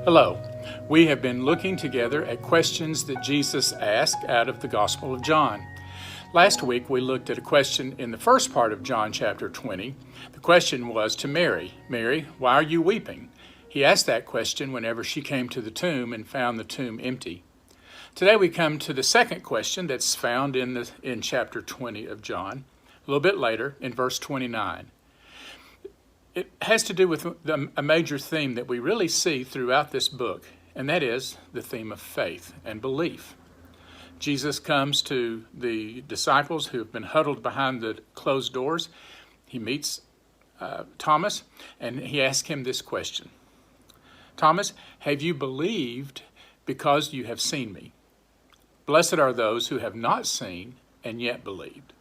Hello. We have been looking together at questions that Jesus asked out of the Gospel of John. Last week we looked at a question in the first part of John chapter 20. The question was to Mary, "Mary, why are you weeping?" He asked that question whenever she came to the tomb and found the tomb empty. Today we come to the second question that's found in chapter 20 of John, a little bit later in verse 29. It has to do with a major theme that we really see throughout this book, and that is the theme of faith and belief. Jesus comes to the disciples who have been huddled behind the closed doors. He meets Thomas, and he asks him this question. "Thomas, have you believed because you have seen me? Blessed are those who have not seen and yet believed."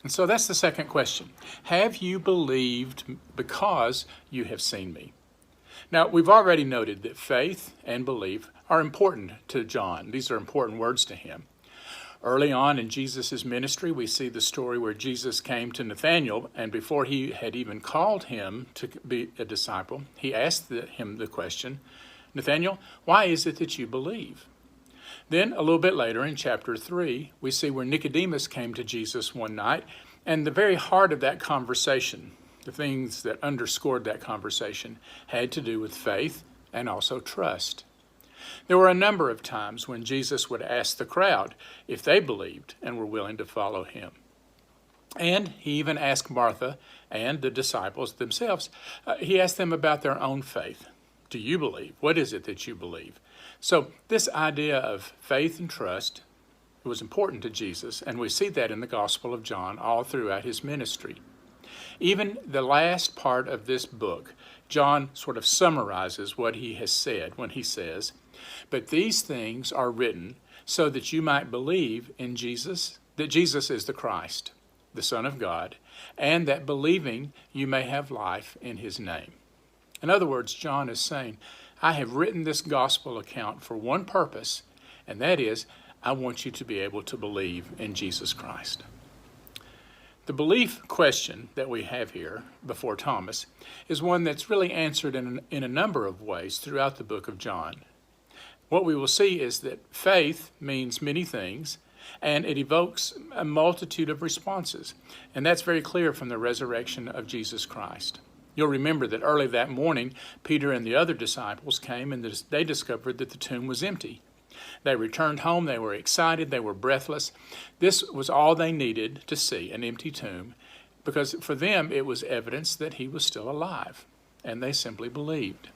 And so that's the second question. Have you believed because you have seen me? Now, we've already noted that faith and belief are important to John. These are important words to him. Early on in Jesus' ministry, we see the story where Jesus came to Nathanael, and before he had even called him to be a disciple, he asked him the question, "Nathanael, why is it that you believe?" Then, a little bit later in chapter 3, we see where Nicodemus came to Jesus one night, and the very heart of that conversation, the things that underscored that conversation, had to do with faith and also trust. There were a number of times when Jesus would ask the crowd if they believed and were willing to follow him. And he even asked Martha and the disciples themselves, he asked them about their own faith. Do you believe? What is it that you believe? So this idea of faith and trust was important to Jesus, and we see that in the Gospel of John all throughout his ministry. Even the last part of this book, John sort of summarizes what he has said when he says, "But these things are written so that you might believe in Jesus, that Jesus is the Christ, the Son of God, and that believing you may have life in his name." In other words, John is saying, I have written this gospel account for one purpose, and that is, I want you to be able to believe in Jesus Christ. The belief question that we have here before Thomas is one that's really answered in a number of ways throughout the book of John. What we will see is that faith means many things, and it evokes a multitude of responses, and that's very clear from the resurrection of Jesus Christ. You'll remember that early that morning, Peter and the other disciples came and they discovered that the tomb was empty. They returned home, they were excited, they were breathless. This was all they needed to see, an empty tomb, because for them it was evidence that he was still alive, and they simply believed.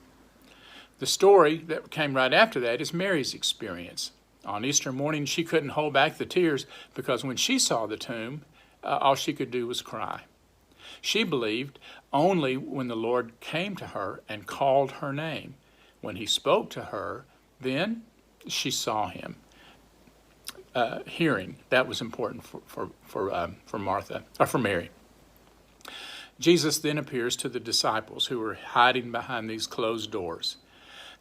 The story that came right after that is Mary's experience. On Easter morning, she couldn't hold back the tears because when she saw the tomb, all she could do was cry. She believed only when the Lord came to her and called her name. When he spoke to her, then she saw him. Hearing, that was important for Martha, or for Mary. Jesus then appears to the disciples who are hiding behind these closed doors.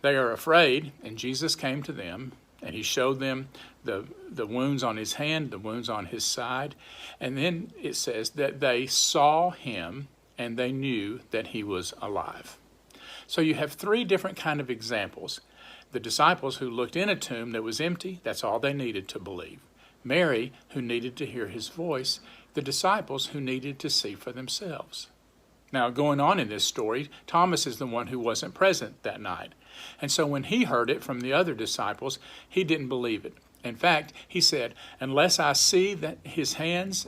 They are afraid, and Jesus came to them, and he showed them the wounds on his hand, the wounds on his side. And then it says that they saw him and they knew that he was alive. So you have three different kind of examples. The disciples who looked in a tomb that was empty, that's all they needed to believe. Mary, who needed to hear his voice. The disciples who needed to see for themselves. Now, going on in this story, Thomas is the one who wasn't present that night. And so when he heard it from the other disciples, he didn't believe it. In fact, he said, unless I see in his hands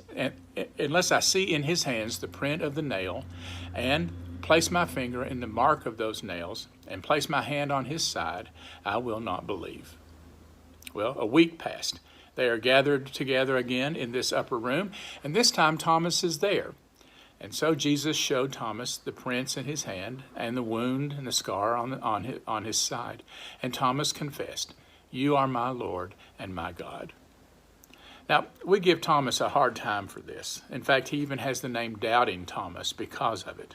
the print of the nail, and place my finger in the mark of those nails, and place my hand on his side, I will not believe. Well, a week passed. They are gathered together again in this upper room, and this time Thomas is there. And so Jesus showed Thomas the prints in his hand and the wound and the scar on his side. And Thomas confessed, "You are my Lord and my God." Now, we give Thomas a hard time for this. In fact, he even has the name Doubting Thomas because of it.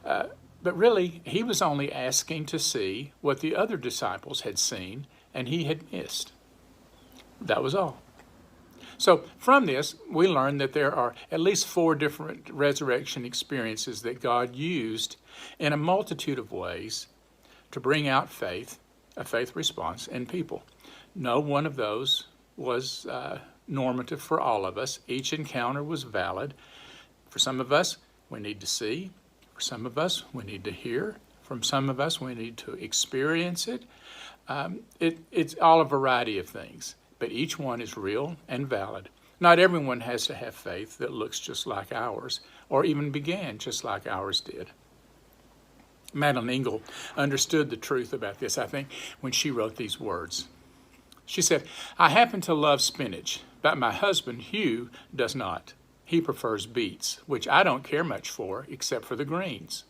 But really, he was only asking to see what the other disciples had seen and he had missed. That was all. So from this, we learn that there are at least 4 different resurrection experiences that God used in a multitude of ways to bring out faith, a faith response in people. No one of those was normative for all of us. Each encounter was valid. For some of us, we need to see. For some of us, we need to hear. From some of us, we need to experience it. It's all a variety of things, but each one is real and valid. Not everyone has to have faith that looks just like ours, or even began just like ours did. Madeline Ingle understood the truth about this, I think, when she wrote these words. She said, "I happen to love spinach, but my husband, Hugh, does not. He prefers beets, which I don't care much for, except for the greens.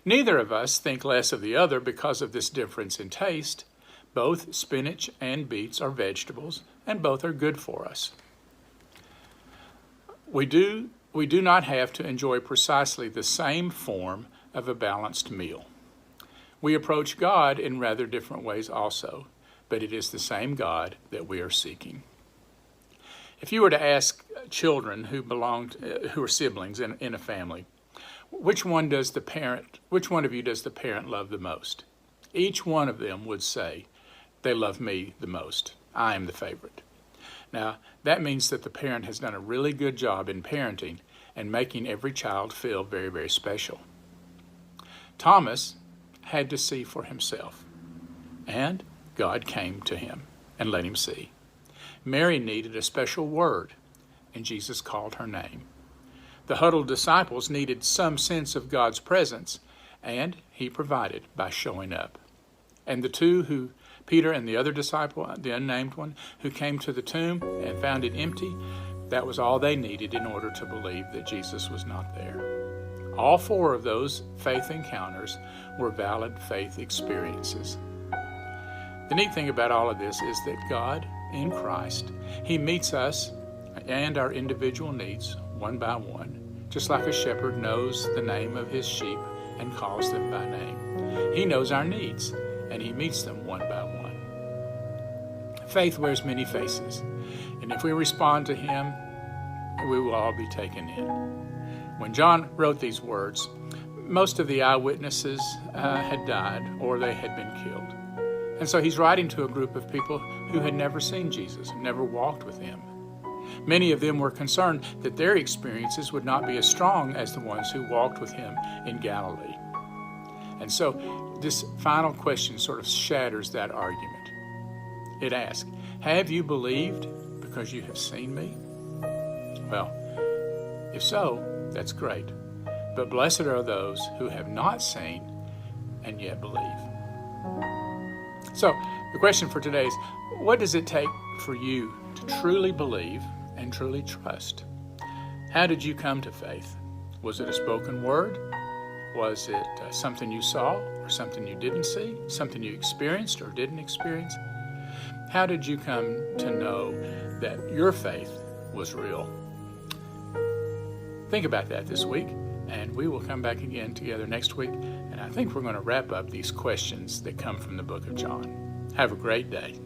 Neither of us think less of the other because of this difference in taste. Both spinach and beets are vegetables, and both are good for us." We do not have to enjoy precisely the same form of a balanced meal. We approach God in rather different ways also, but it is the same God that we are seeking. If you were to ask children who are siblings in a family, which one of you does the parent love the most? Each one of them would say, they love me the most. I am the favorite. Now, that means that the parent has done a really good job in parenting and making every child feel very, very special. Thomas had to see for himself, and God came to him and let him see. Mary needed a special word, and Jesus called her name. The huddled disciples needed some sense of God's presence, and he provided by showing up. And the two Peter and the other disciple, the unnamed one, who came to the tomb and found it empty, that was all they needed in order to believe that Jesus was not there. All four of those faith encounters were valid faith experiences. The neat thing about all of this is that God, in Christ, he meets us and our individual needs one by one, just like a shepherd knows the name of his sheep and calls them by name. He knows our needs, and he meets them one by one. Faith wears many faces, and if we respond to him, we will all be taken in. When John wrote these words, most of the eyewitnesses had died or they had been killed. And so he's writing to a group of people who had never seen Jesus, never walked with him. Many of them were concerned that their experiences would not be as strong as the ones who walked with him in Galilee. And so this final question sort of shatters that argument. It asks, have you believed because you have seen me? Well, if so, that's great. But blessed are those who have not seen and yet believe. So the question for today is, what does it take for you to truly believe and truly trust? How did you come to faith? Was it a spoken word? Was it something you saw or something you didn't see? Something you experienced or didn't experience? How did you come to know that your faith was real? Think about that this week, and we will come back again together next week, and I think we're going to wrap up these questions that come from the book of John. Have a great day.